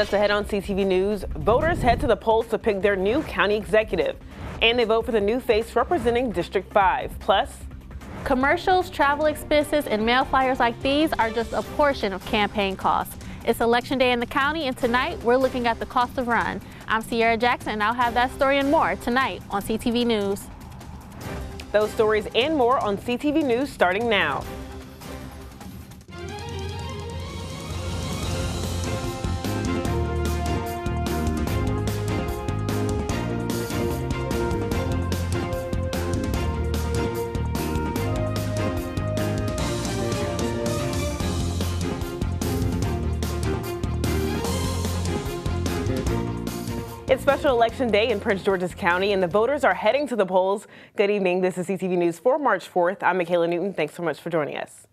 Just ahead on CTV News, voters head to the polls to pick their new county executive. And they vote for the new face representing District 5. Plus, commercials, travel expenses, and mail flyers like these are just a portion of campaign costs. It's Election Day in the county, and tonight we're looking at the cost of run. I'm Sierra Jackson, and I'll have that story and more tonight on CTV News. Those stories and more on CTV News starting now. It's Special Election Day in Prince George's County, and the voters are heading to the polls. Good evening. This is CTV News for March 4th. I'm Michaela Newton. Thanks so much for joining us.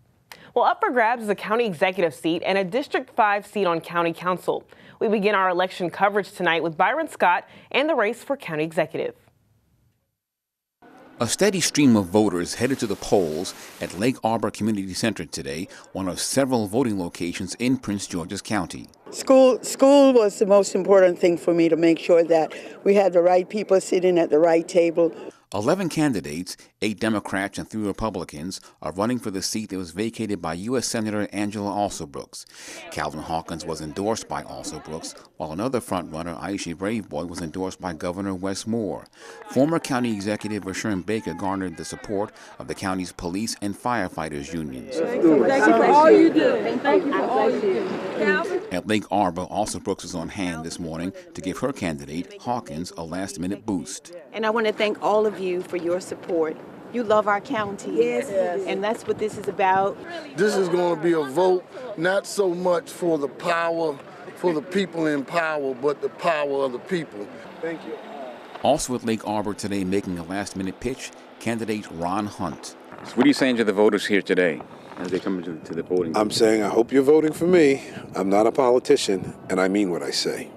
Well, up for grabs is a county executive seat and a District 5 seat on county council. We begin our election coverage tonight with Byron Scott and the race for county executive. A steady stream of voters headed to the polls at Lake Arbor Community Center today, one of several voting locations in Prince George's County. School was the most important thing for me, to make sure that we had the right people sitting at the right table. 11 candidates, 8 Democrats and 3 Republicans, are running for the seat that was vacated by U.S. Senator Angela Alsobrooks. Calvin Hawkins was endorsed by Alsobrooks, while another frontrunner, Aisha Braveboy, was endorsed by Governor Wes Moore. Former County Executive Rashawn Baker garnered the support of the county's police and firefighters unions. Thank you for all you do. Thank you for all you do. At Lake Arbor, Alsobrooks was on hand this morning to give her candidate, Hawkins, a last-minute boost. And I want to thank all of you for your support. You love our county. Yes. And that's what this is about. This is going to be a vote not so much for the power, for the people in power, but the power of the people. Thank you. Also at Lake Arbor today making a last-minute pitch, candidate Ron Hunt. So what are you saying to the voters here today as they come to the voting? I'm saying I hope you're voting for me. I'm not a politician, and I mean what I say.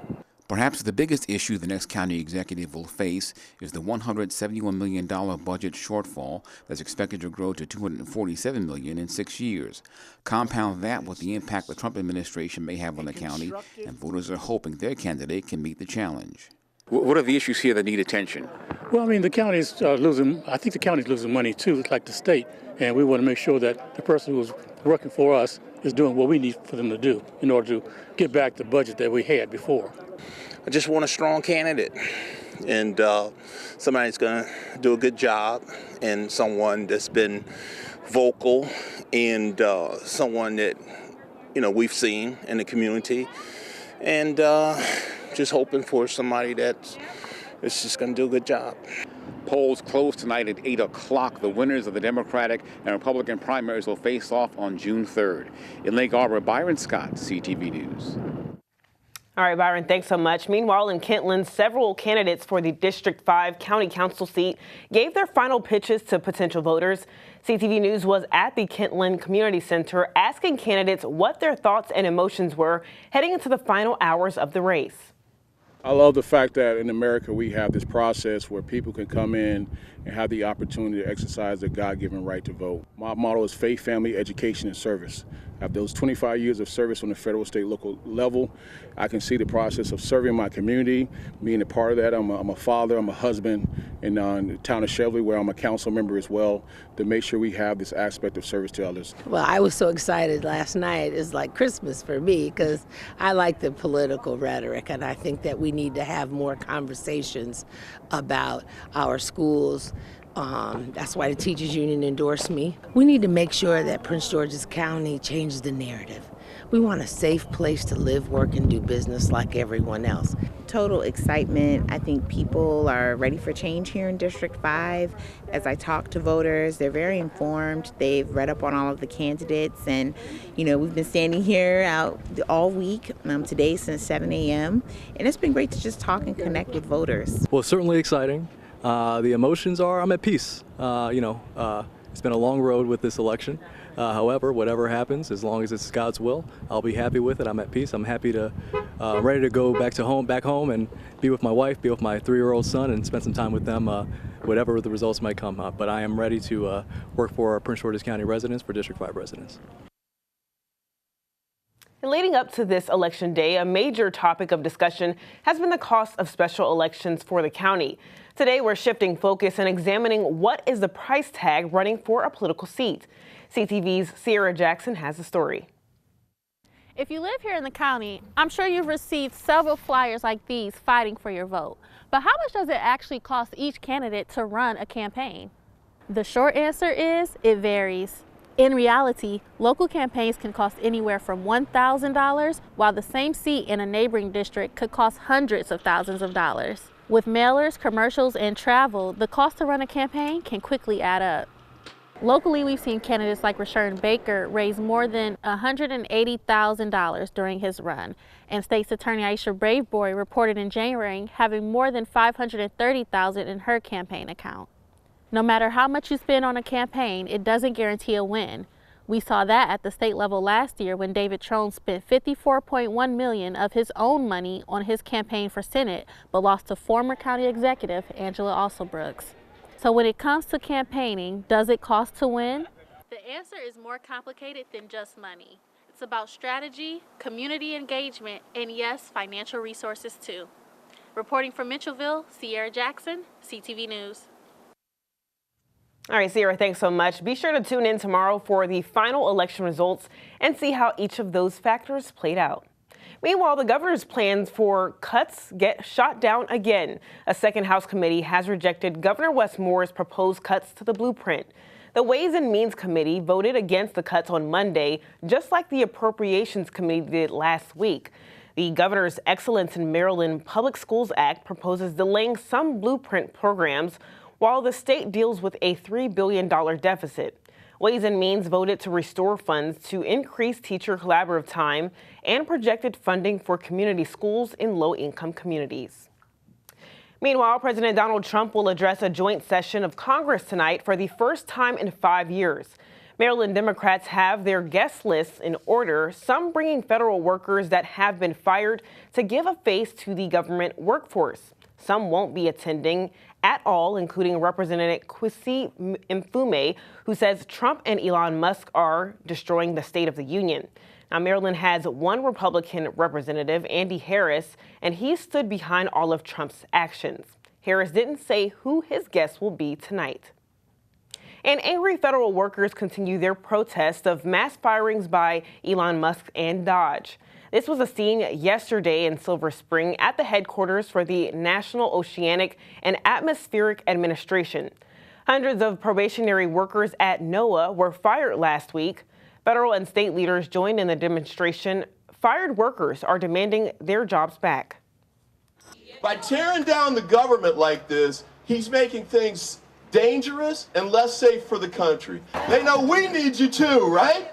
Perhaps the biggest issue the next county executive will face is the $171 million budget shortfall that's expected to grow to $247 million in 6 years. Compound that with the impact the Trump administration may have on the county, and voters are hoping their candidate can meet the challenge. What are the issues here that need attention? Well, I mean, the county's losing, I think the county's losing money too, like the state, and we want to make sure that the person who's working for us is doing what we need for them to do in order to get back the budget that we had before. I just want a strong candidate, and somebody that's going to do a good job, and someone that's been vocal, and someone that, we've seen in the community, and just hoping for somebody that's just going to do a good job. Polls close tonight at 8 o'clock. The winners of the Democratic and Republican primaries will face off on June 3rd. In Lake Arbor, Byron Scott, CTV News. All right, Byron, thanks so much. Meanwhile, in Kentland, several candidates for the District 5 County Council seat gave their final pitches to potential voters. CTV News was at the Kentland Community Center asking candidates what their thoughts and emotions were heading into the final hours of the race. I love the fact that in America we have this process where people can come in and have the opportunity to exercise their God-given right to vote. My motto is faith, family, education, and service. After those 25 years of service on the federal, state, local level, I can see the process of serving my community, being a part of that. I'm a father, I'm a husband in the town of Cheverly, where I'm a council member as well, to make sure we have this aspect of service to others. Well, I was so excited last night. It's like Christmas for me, because I like the political rhetoric, and I think that we need to have more conversations about our schools. That's why the teachers union endorsed me. We need to make sure that Prince George's County changes the narrative. We want a safe place to live, work, and do business like everyone else. Total excitement. I think people are ready for change here in District 5. As I talk to voters, they're very informed. They've read up on all of the candidates, and we've been standing here out all week, today since 7 a.m. and it's been great to just talk and connect with voters. Well, certainly exciting. The emotions are, I'm at peace. It's been a long road with this election. However, whatever happens, as long as it's God's will, I'll be happy with it. I'm at peace. I'm happy to, ready to go back home and be with my wife, be with my 3-year-old son, and spend some time with them, whatever the results might come up. But I am ready to work for our Prince George's County residents, for District 5 residents. And leading up to this election day, a major topic of discussion has been the cost of special elections for the county. Today, we're shifting focus and examining what is the price tag running for a political seat. CTV's Sierra Jackson has the story. If you live here in the county, I'm sure you've received several flyers like these fighting for your vote. But how much does it actually cost each candidate to run a campaign? The short answer is it varies. In reality, local campaigns can cost anywhere from $1,000, while the same seat in a neighboring district could cost hundreds of thousands of dollars. With mailers, commercials, and travel, the cost to run a campaign can quickly add up. Locally, we've seen candidates like Rashawn Baker raise more than $180,000 during his run, and State's Attorney Aisha Braveboy reported in January having more than $530,000 in her campaign account. No matter how much you spend on a campaign, it doesn't guarantee a win. We saw that at the state level last year when David Trone spent $54.1 million of his own money on his campaign for Senate, but lost to former county executive Angela Alsobrooks. So when it comes to campaigning, does it cost to win? The answer is more complicated than just money. It's about strategy, community engagement, and yes, financial resources too. Reporting from Mitchellville, Sierra Jackson, CTV News. All right, Sierra, thanks so much. Be sure to tune in tomorrow for the final election results and see how each of those factors played out. Meanwhile, the governor's plans for cuts get shot down again. A second House committee has rejected Governor Wes Moore's proposed cuts to the blueprint. The Ways and Means Committee voted against the cuts on Monday, just like the Appropriations Committee did last week. The Governor's Excellence in Maryland Public Schools Act proposes delaying some blueprint programs while the state deals with a $3 billion deficit. Ways and Means voted to restore funds to increase teacher collaborative time and projected funding for community schools in low-income communities. Meanwhile, President Donald Trump will address a joint session of Congress tonight for the first time in 5 years. Maryland Democrats have their guest lists in order, some bringing federal workers that have been fired to give a face to the government workforce. Some won't be attending at all, including Representative Kwesi Mfume, who says Trump and Elon Musk are destroying the State of the Union. Now, Maryland has one Republican representative, Andy Harris, and he stood behind all of Trump's actions. Harris didn't say who his guest will be tonight. And angry federal workers continue their protest of mass firings by Elon Musk and Dodge. This was a scene yesterday in Silver Spring at the headquarters for the National Oceanic and Atmospheric Administration. Hundreds of probationary workers at NOAA were fired last week. Federal and state leaders joined in the demonstration. Fired workers are demanding their jobs back. By tearing down the government like this, he's making things dangerous and less safe for the country. They know we need you too, right?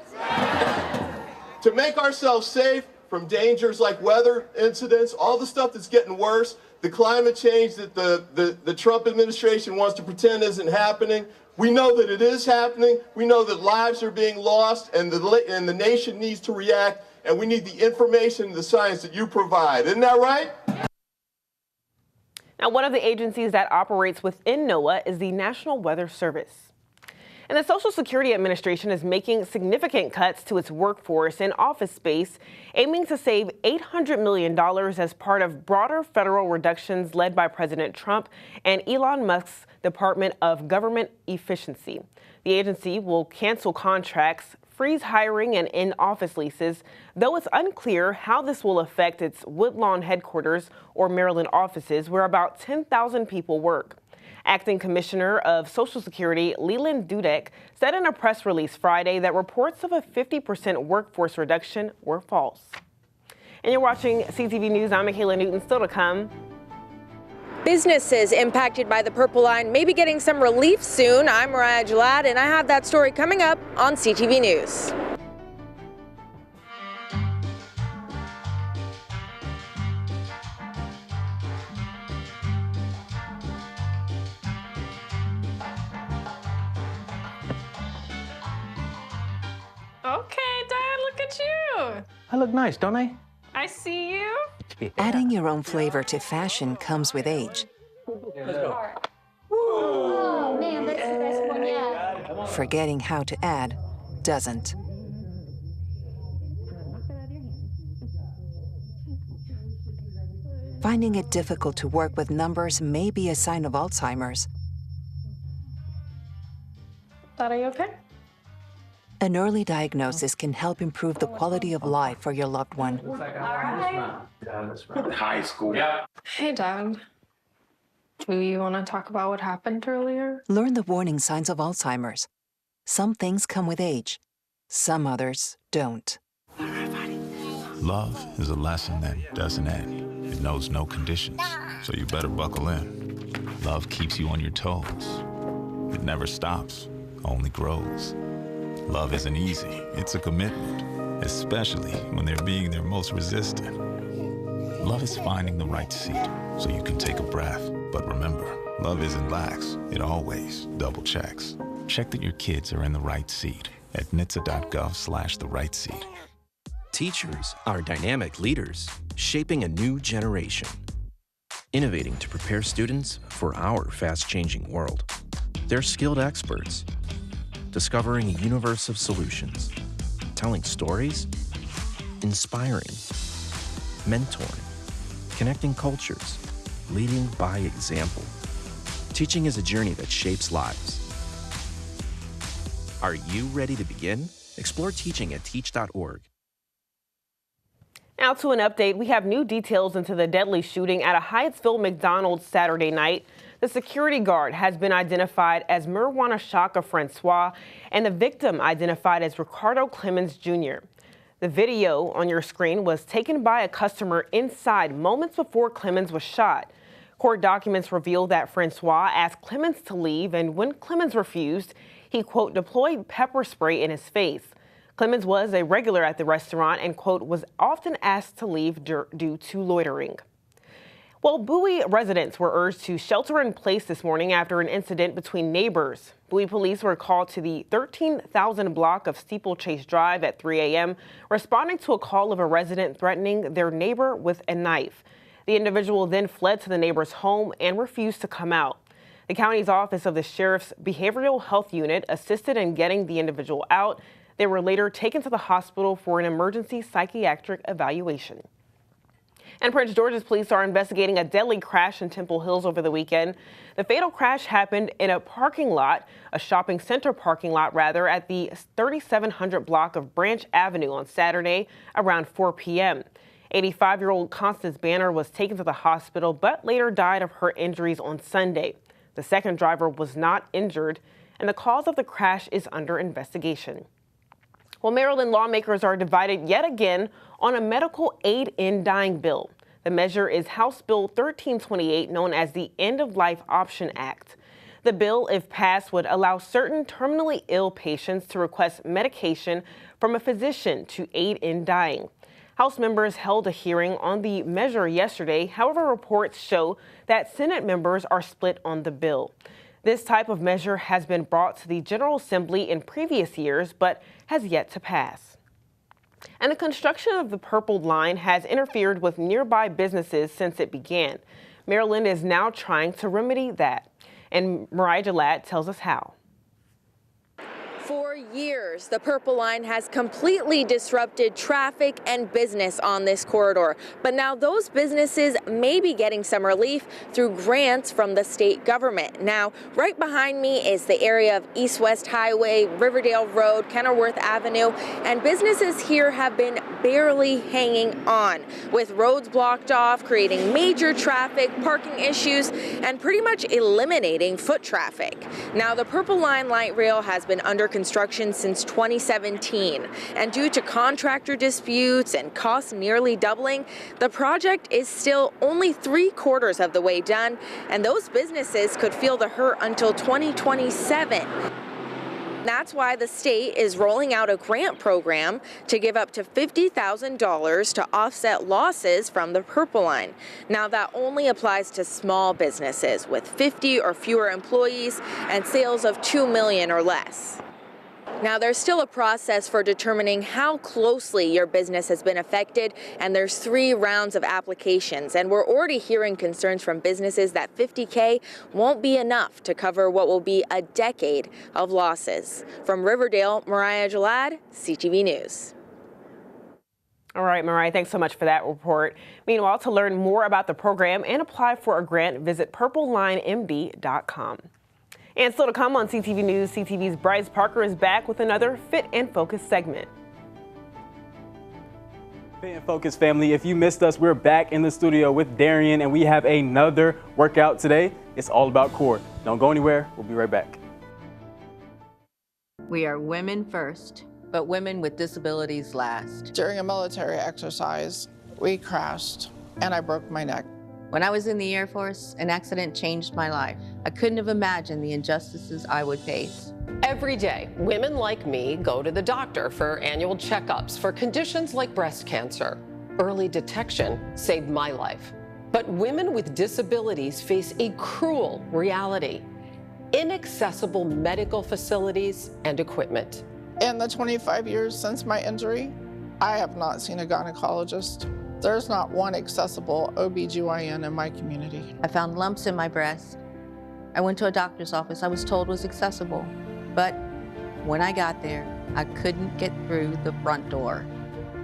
To make ourselves safe from dangers like weather incidents, all the stuff that's getting worse, the climate change that the Trump administration wants to pretend isn't happening. We know that it is happening. We know that lives are being lost, and the nation needs to react, and we need the information and the science that you provide. Isn't that right? Now, one of the agencies that operates within NOAA is the National Weather Service. And the Social Security Administration is making significant cuts to its workforce and office space, aiming to save $800 million as part of broader federal reductions led by President Trump and Elon Musk's Department of Government Efficiency. The agency will cancel contracts, freeze hiring, and end office leases, though it's unclear how this will affect its Woodlawn headquarters or Maryland offices, where about 10,000 people work. Acting Commissioner of Social Security Leland Dudek said in a press release Friday that reports of a 50% workforce reduction were false. And you're watching CTV News. I'm Michaela Newton. Still to come. Businesses impacted by the Purple Line may be getting some relief soon. I'm Mariah Jalad, and I have that story coming up on CTV News. Okay, Dad, look at you. I look nice, don't I? I see you. Yeah. Adding your own flavor to fashion comes with age. Oh, man, that's the best one yet. Forgetting how to add doesn't. Finding it difficult to work with numbers may be a sign of Alzheimer's. Dad, are you okay? An early diagnosis can help improve the quality of life for your loved one. High school. Yeah. Hey, Dad. Do you want to talk about what happened earlier? Learn the warning signs of Alzheimer's. Some things come with age, some others don't. Love is a lesson that doesn't end. It knows no conditions, so you better buckle in. Love keeps you on your toes. It never stops, only grows. Love isn't easy, it's a commitment, especially when they're being their most resistant. Love is finding the right seat so you can take a breath. But remember, love isn't lax, it always double checks. Check that your kids are in the right seat at NHTSA.gov/the right seat. Teachers are dynamic leaders, shaping a new generation. Innovating to prepare students for our fast-changing world. They're skilled experts, discovering a universe of solutions, telling stories, inspiring, mentoring, connecting cultures, leading by example. Teaching is a journey that shapes lives. Are you ready to begin? Explore teaching at teach.org. Now to an update, we have new details into the deadly shooting at a Hyattsville McDonald's Saturday night. The security guard has been identified as Marijuana Shaka Francois and the victim identified as Ricardo Clemens Jr. The video on your screen was taken by a customer inside moments before Clemens was shot. Court documents reveal that Francois asked Clemens to leave, and when Clemens refused, he, quote, deployed pepper spray in his face. Clemens was a regular at the restaurant and, quote, was often asked to leave due to loitering. Well, Bowie residents were urged to shelter in place this morning after an incident between neighbors. Bowie police were called to the 13,000 block of Steeplechase Drive at 3 a.m., responding to a call of a resident threatening their neighbor with a knife. The individual then fled to the neighbor's home and refused to come out. The county's Office of the Sheriff's Behavioral Health Unit assisted in getting the individual out. They were later taken to the hospital for an emergency psychiatric evaluation. And Prince George's police are investigating a deadly crash in Temple Hills over the weekend. The fatal crash happened in a parking lot, a shopping center parking lot rather, at the 3700 block of Branch Avenue on Saturday around 4 p.m. 85-year-old Constance Banner was taken to the hospital but later died of her injuries on Sunday. The second driver was not injured, and the cause of the crash is under investigation. Well, Maryland lawmakers are divided yet again on a medical aid in dying bill. The measure is House Bill 1328, known as the End of Life Option Act. The bill, if passed, would allow certain terminally ill patients to request medication from a physician to aid in dying. House members held a hearing on the measure yesterday. However, reports show that Senate members are split on the bill. This type of measure has been brought to the General Assembly in previous years, but has yet to pass. And the construction of the Purple Line has interfered with nearby businesses since it began. Maryland is now trying to remedy that. And Mariah Gillette tells us how. For years, the Purple Line has completely disrupted traffic and business on this corridor. But now those businesses may be getting some relief through grants from the state government. Now, right behind me is the area of East-West Highway, Riverdale Road, Kenilworth Avenue, and businesses here have been barely hanging on, with roads blocked off, creating major traffic, parking issues, and pretty much eliminating foot traffic. Now, the Purple Line light rail has been under construction since 2017, and due to contractor disputes and costs nearly doubling, the project is still only 3/4 of the way done, and those businesses could feel the hurt until 2027. That's why the state is rolling out a grant program to give up to $50,000 to offset losses from the Purple Line. Now, that only applies to small businesses with 50 or fewer employees and sales of $2 million or less. Now, there's still a process for determining how closely your business has been affected, and there's 3 rounds of applications. And we're already hearing concerns from businesses that $50K won't be enough to cover what will be a decade of losses. From Riverdale, Mariah Gillette, CTV News. All right, Mariah, thanks so much for that report. Meanwhile, to learn more about the program and apply for a grant, visit purplelinemb.com. And still to come on CTV News, CTV's Bryce Parker is back with another Fit and Focus segment. Fit and Focus family, if you missed us, we're back in the studio with Darian, and we have another workout today. It's all about core. Don't go anywhere. We'll be right back. We are women first, but women with disabilities last. During a military exercise, we crashed and I broke my neck. When I was in the Air Force, an accident changed my life. I couldn't have imagined the injustices I would face. Every day, women like me go to the doctor for annual checkups for conditions like breast cancer. Early detection saved my life. But women with disabilities face a cruel reality: inaccessible medical facilities and equipment. In the 25 years since my injury, I have not seen a gynecologist. There's not one accessible OBGYN in my community. I found lumps in my breast. I went to a doctor's office I was told was accessible. But when I got there, I couldn't get through the front door.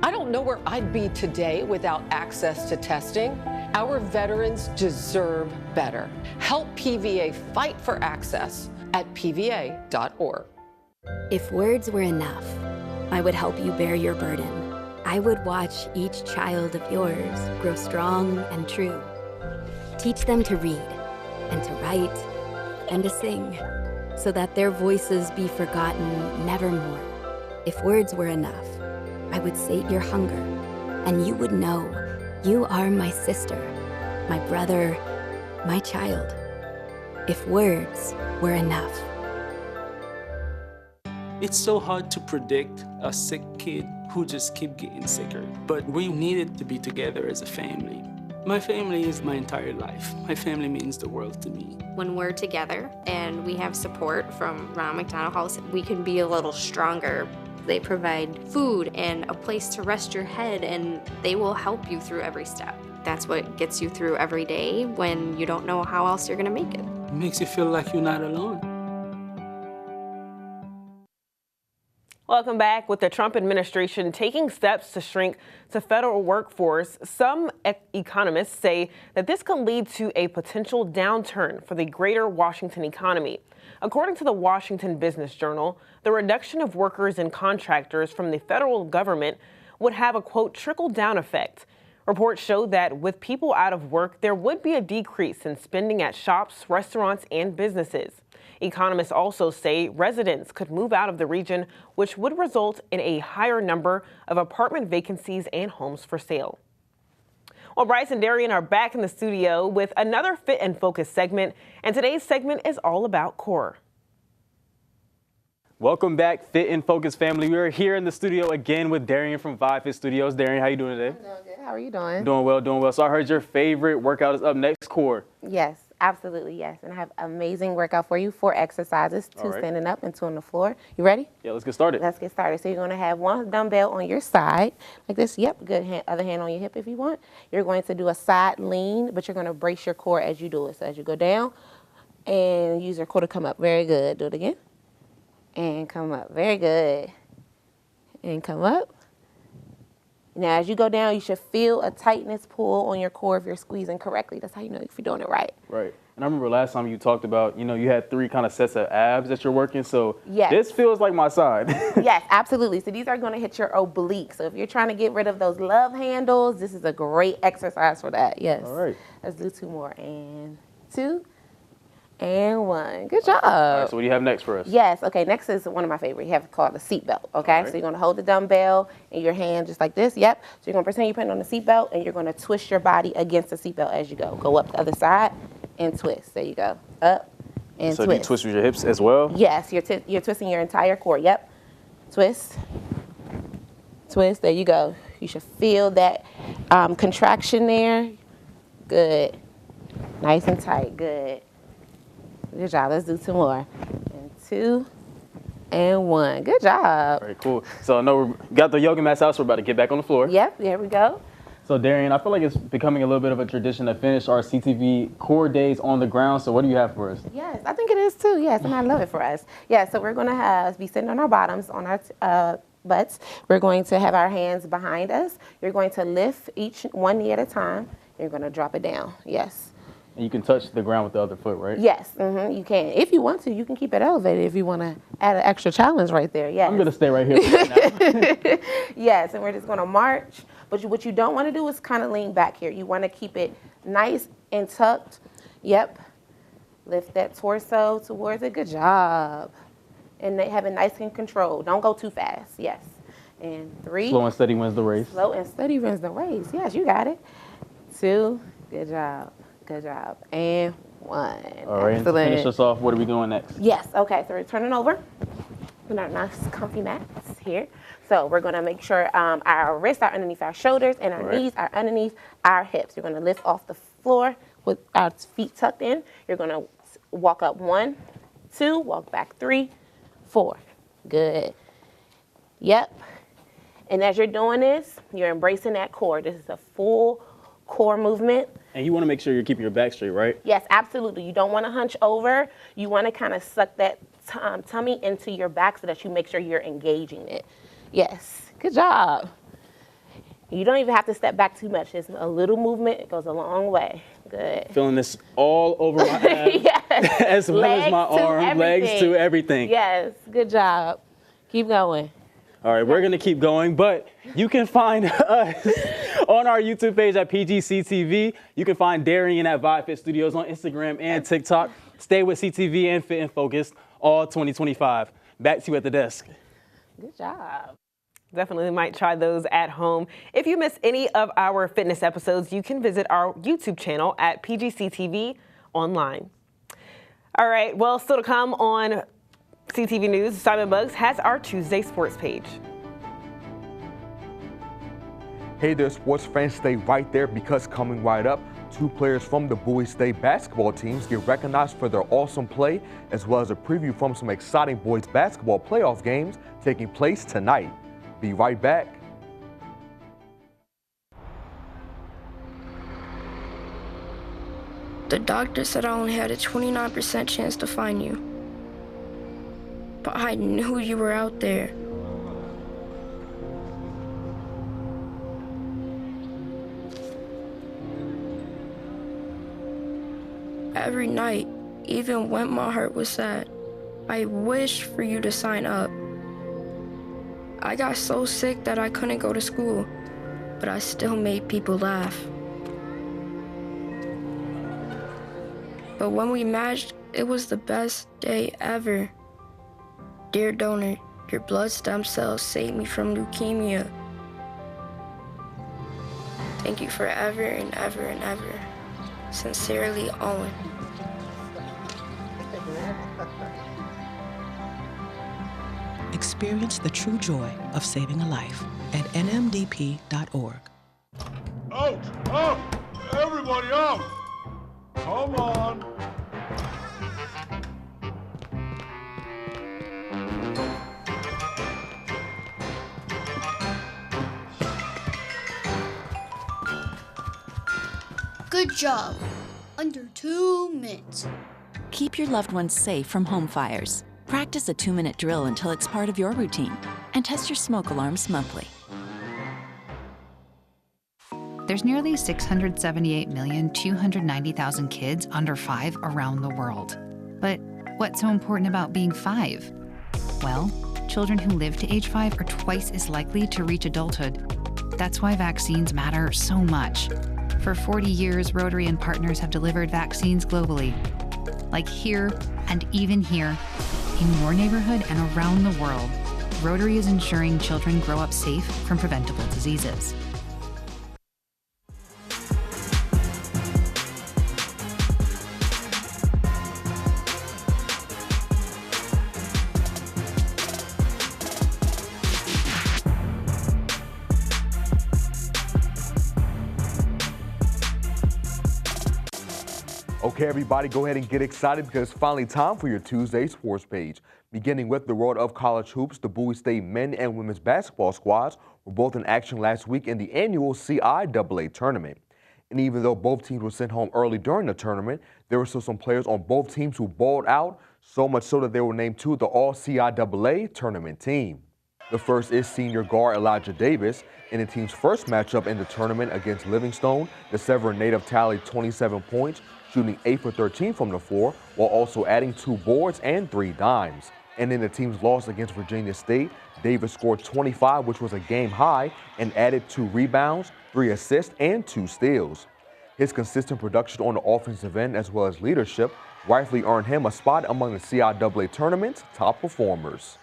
I don't know where I'd be today without access to testing. Our veterans deserve better. Help PVA fight for access at pva.org. If words were enough, I would help you bear your burden. I would watch each child of yours grow strong and true. Teach them to read and to write and to sing, so that their voices be forgotten nevermore. If words were enough, I would sate your hunger, and you would know you are my sister, my brother, my child. If words were enough. It's so hard to predict a sick kid who just keep getting sicker, but we needed to be together as a family. My family is my entire life. My family means the world to me. When we're together and we have support from Ronald McDonald House, we can be a little stronger. They provide food and a place to rest your head, and they will help you through every step. That's what gets you through every day when you don't know how else you're gonna make it. It makes you feel like you're not alone. Welcome back. With the Trump administration taking steps to shrink the federal workforce, some economists say that this could lead to a potential downturn for the greater Washington economy. According to the Washington Business Journal, the reduction of workers and contractors from the federal government would have a, quote, trickle-down effect. Reports show that with people out of work, there would be a decrease in spending at shops, restaurants, and businesses. Economists also say residents could move out of the region, which would result in a higher number of apartment vacancies and homes for sale. Well, Bryce and Darian are back in the studio with another Fit and Focus segment, and today's segment is all about core. Welcome back, Fit and Focus family. We are here in the studio again with Darian from Vive Fit Studios. Darian, how you doing today? I'm doing good. How are you doing? Doing well, doing well. So I heard your favorite workout is up next, core. Yes, absolutely, yes. And I have an amazing workout for you, 4 exercises, 2 standing up and 2 on the floor. You ready? Yeah, let's get started. Let's get started. So you're going to have 1 dumbbell on your side, like this. Yep, good. Other hand on your hip if you want. You're going to do a side lean, but you're going to brace your core as you do it. So as you go down and use your core to come up. Very good. Do it again. And come up. Very good. And come up. Now, as you go down, you should feel a tightness pull on your core if you're squeezing correctly. That's how you know if you're doing it right. Right. And I remember last time you talked about, you had 3 kind of sets of abs that you're working. So yes. This feels like my side. Yes, absolutely. So these are going to hit your obliques. So if you're trying to get rid of those love handles, this is a great exercise for that. Yes. All right. Let's do 2 more. And 2. And 1. Good job. All right, so what do you have next for us? Yes. Okay, next is one of my favorite. You have called the seatbelt. Okay, right. So you're going to hold the dumbbell in your hand just like this. Yep. So you're going to pretend you're putting on the seatbelt, and you're going to twist your body against the seatbelt as you go. Go up the other side and twist. There you go. Up and so twist. So do you twist with your hips as well? Yes, you're twisting your entire core. Yep. Twist. Twist. There you go. You should feel that contraction there. Good. Nice and tight. Good. Good job. Let's do 2 more. And 2 and 1. Good job. Very cool. So I know we got the yoga mats out, so we're about to get back on the floor. Yep, there we go. So Darian, I feel like it's becoming a little bit of a tradition to finish our CTV core days on the ground. So what do you have for us? Yes, I think it is too. Yes, and I love it for us. Yeah, so we're going to be sitting on our bottoms on our butts. We're going to have our hands behind us. You're going to lift each one knee at a time. You're going to drop it down. Yes. And you can touch the ground with the other foot, right? Yes, you can. If you want to, you can keep it elevated if you want to add an extra challenge right there. Yes. I'm going to stay right here right now. Yes, and we're just going to march. But what you don't want to do is kind of lean back here. You want to keep it nice and tucked. Yep. Lift that torso towards it. Good job. And they have it nice and controlled. Don't go too fast. Yes. And 3. Slow and steady wins the race. Slow and steady wins the race. Yes, you got it. 2. Good job. Good job. And 1. All right, and to finish us off, what are we doing next? Yes, okay, so we're turning over on our nice comfy mats here. So we're gonna make sure our wrists are underneath our shoulders and our knees are underneath our hips. You're gonna lift off the floor with our feet tucked in. You're gonna walk up 1, 2, walk back 3, 4. Good. Yep. And as you're doing this, you're embracing that core. This is a full core movement. And you want to make sure you're keeping your back straight, right? Yes, absolutely. You don't want to hunch over. You want to kind of suck that tummy into your back so that you make sure you're engaging it. Yes, good job. You don't even have to step back too much. It's a little movement. It goes a long way. Good. Feeling this all over my abs, yes. as well Legs as my arm, legs to everything. Yes, good job. Keep going. All right, we're going to keep going, but you can find us on our YouTube page at PGCTV. You can find Darian at Vibe Fit Studios on Instagram and TikTok. Stay with CTV and Fit and Focus all 2025. Back to you at the desk. Good job. Definitely might try those at home. If you miss any of our fitness episodes, you can visit our YouTube channel at PGCTV online. All right, well, still to come on CTV News, Simon Buggs has our Tuesday sports page. Hey there, sports fans, stay right there because coming right up, 2 players from the Bowie State basketball teams get recognized for their awesome play, as well as a preview from some exciting boys basketball playoff games taking place tonight. Be right back. The doctor said I only had a 29% chance to find you. But I knew you were out there. Every night, even when my heart was sad, I wished for you to sign up. I got so sick that I couldn't go to school, but I still made people laugh. But when we matched, it was the best day ever. Dear donor, your blood stem cells saved me from leukemia. Thank you forever and ever and ever. Sincerely, Owen. Experience the true joy of saving a life at nmdp.org. Out! Out! Everybody out! Come on! Good job. Under 2 minutes. Keep your loved ones safe from home fires. Practice a 2-minute drill until it's part of your routine. And test your smoke alarms monthly. There's nearly 678,290,000 kids under 5 around the world. But what's so important about being 5? Well, children who live to age 5 are twice as likely to reach adulthood. That's why vaccines matter so much. For 40 years, Rotary and partners have delivered vaccines globally. Like here and even here, in your neighborhood and around the world, Rotary is ensuring children grow up safe from preventable diseases. Okay, everybody, go ahead and get excited because it's finally time for your Tuesday sports page. Beginning with the world of college hoops, the Bowie State men and women's basketball squads were both in action last week in the annual CIAA tournament. And even though both teams were sent home early during the tournament, there were still some players on both teams who balled out, so much so that they were named to the All-CIAA tournament team. The first is senior guard Elijah Davis. In the team's first matchup in the tournament against Livingstone, the Severn native tallied 27 points, shooting 8 for 13 from the floor, while also adding 2 boards and 3 dimes. And in the team's loss against Virginia State, Davis scored 25, which was a game high, and added 2 rebounds, 3 assists, and 2 steals. His consistent production on the offensive end as well as leadership rightfully earned him a spot among the CIAA tournament's top performers.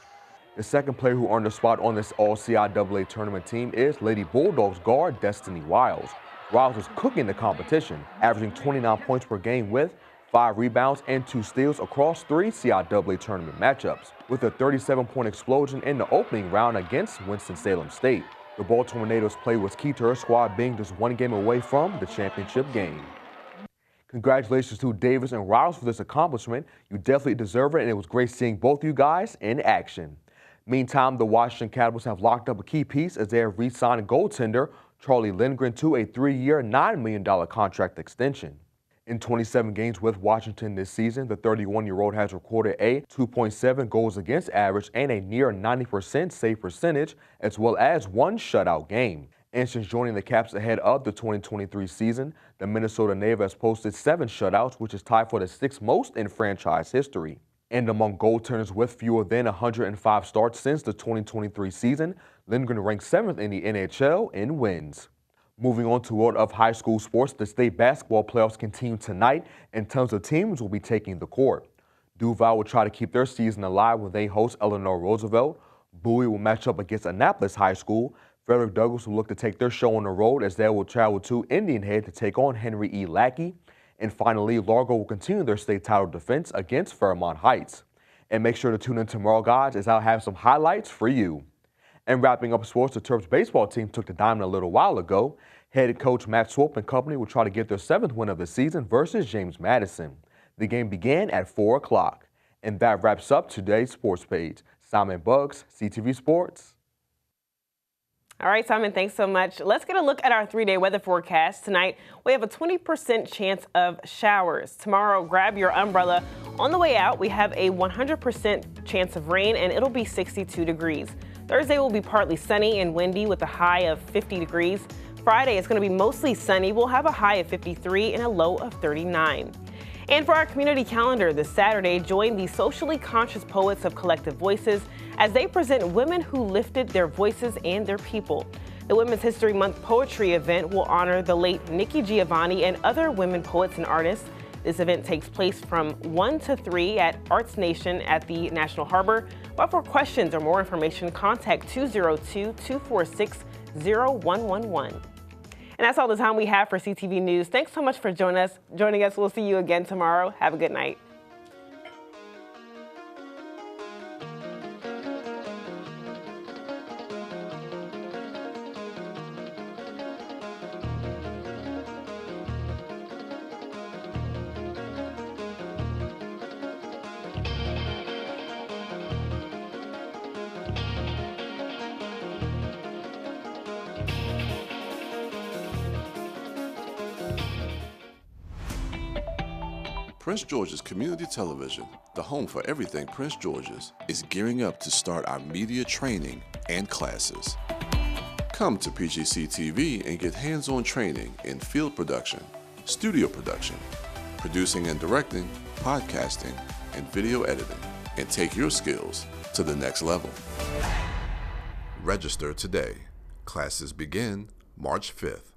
The second player who earned a spot on this all-CIAA tournament team is Lady Bulldogs guard Destiny Wiles. Wiles was cooking the competition, averaging 29 points per game with 5 rebounds and 2 steals across 3 CIAA tournament matchups, with a 37-point explosion in the opening round against Winston-Salem State. The Baltimore Natives' play was key to her squad being just 1 game away from the championship game. Congratulations to Davis and Wiles for this accomplishment. You definitely deserve it, and it was great seeing both you guys in action. Meantime, the Washington Capitals have locked up a key piece as they have re-signed goaltender Charlie Lindgren to a 3-year, $9 million contract extension. In 27 games with Washington this season, the 31-year-old has recorded a 2.7 goals against average and a near 90% save percentage, as well as 1 shutout game. And since joining the Caps ahead of the 2023 season, the Minnesota Native has posted 7 shutouts, which is tied for the 6th most in franchise history. And among goaltenders with fewer than 105 starts since the 2023 season, Lindgren ranks 7th in the NHL in wins. Moving on to world of high school sports, the state basketball playoffs continue tonight, and tons of teams will be taking the court. Duval will try to keep their season alive when they host Eleanor Roosevelt. Bowie will match up against Annapolis High School. Frederick Douglass will look to take their show on the road as they will travel to Indian Head to take on Henry E. Lackey. And finally, Largo will continue their state title defense against Fairmont Heights. And make sure to tune in tomorrow, guys, as I'll have some highlights for you. And wrapping up sports, the Terps baseball team took the diamond a little while ago. Head coach Matt Swope and company will try to get their 7th win of the season versus James Madison. The game began at 4 o'clock. And that wraps up today's sports page. Simon Bugs, CTV Sports. All right, Simon, thanks so much. Let's get a look at our 3-day weather forecast. Tonight, we have a 20% chance of showers. Tomorrow, grab your umbrella. On the way out, we have a 100% chance of rain, and it'll be 62 degrees. Thursday will be partly sunny and windy with a high of 50 degrees. Friday is going to be mostly sunny. We'll have a high of 53 and a low of 39. And for our community calendar this Saturday, join the socially conscious poets of Collective Voices as they present women who lifted their voices and their people. The Women's History Month poetry event will honor the late Nikki Giovanni and other women poets and artists. This event takes place from 1 to 3 at Arts Nation at the National Harbor. But for questions or more information, contact 202-246-0111. And that's all the time we have for CTV News. Thanks so much for joining us. We'll see you again tomorrow. Have a good night. Prince George's Community Television, the home for everything Prince George's, is gearing up to start our media training and classes. Come to PGCTV and get hands-on training in field production, studio production, producing and directing, podcasting, and video editing, and take your skills to the next level. Register today. Classes begin March 5th.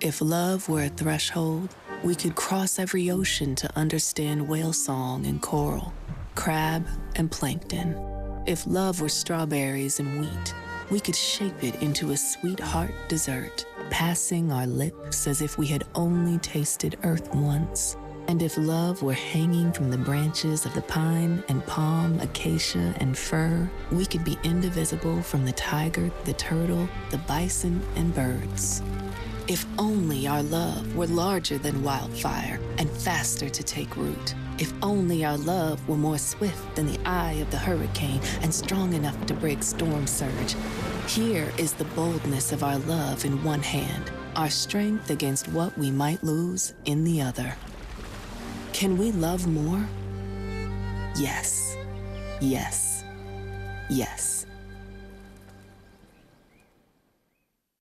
If love were a threshold, we could cross every ocean to understand whale song and coral, crab and plankton. If love were strawberries and wheat, we could shape it into a sweetheart dessert, passing our lips as if we had only tasted earth once. And if love were hanging from the branches of the pine and palm, acacia and fir, we could be indivisible from the tiger, the turtle, the bison and birds. If only our love were larger than wildfire and faster to take root. If only our love were more swift than the eye of the hurricane and strong enough to break storm surge. Here is the boldness of our love in one hand, our strength against what we might lose in the other. Can we love more? Yes. yes, yes.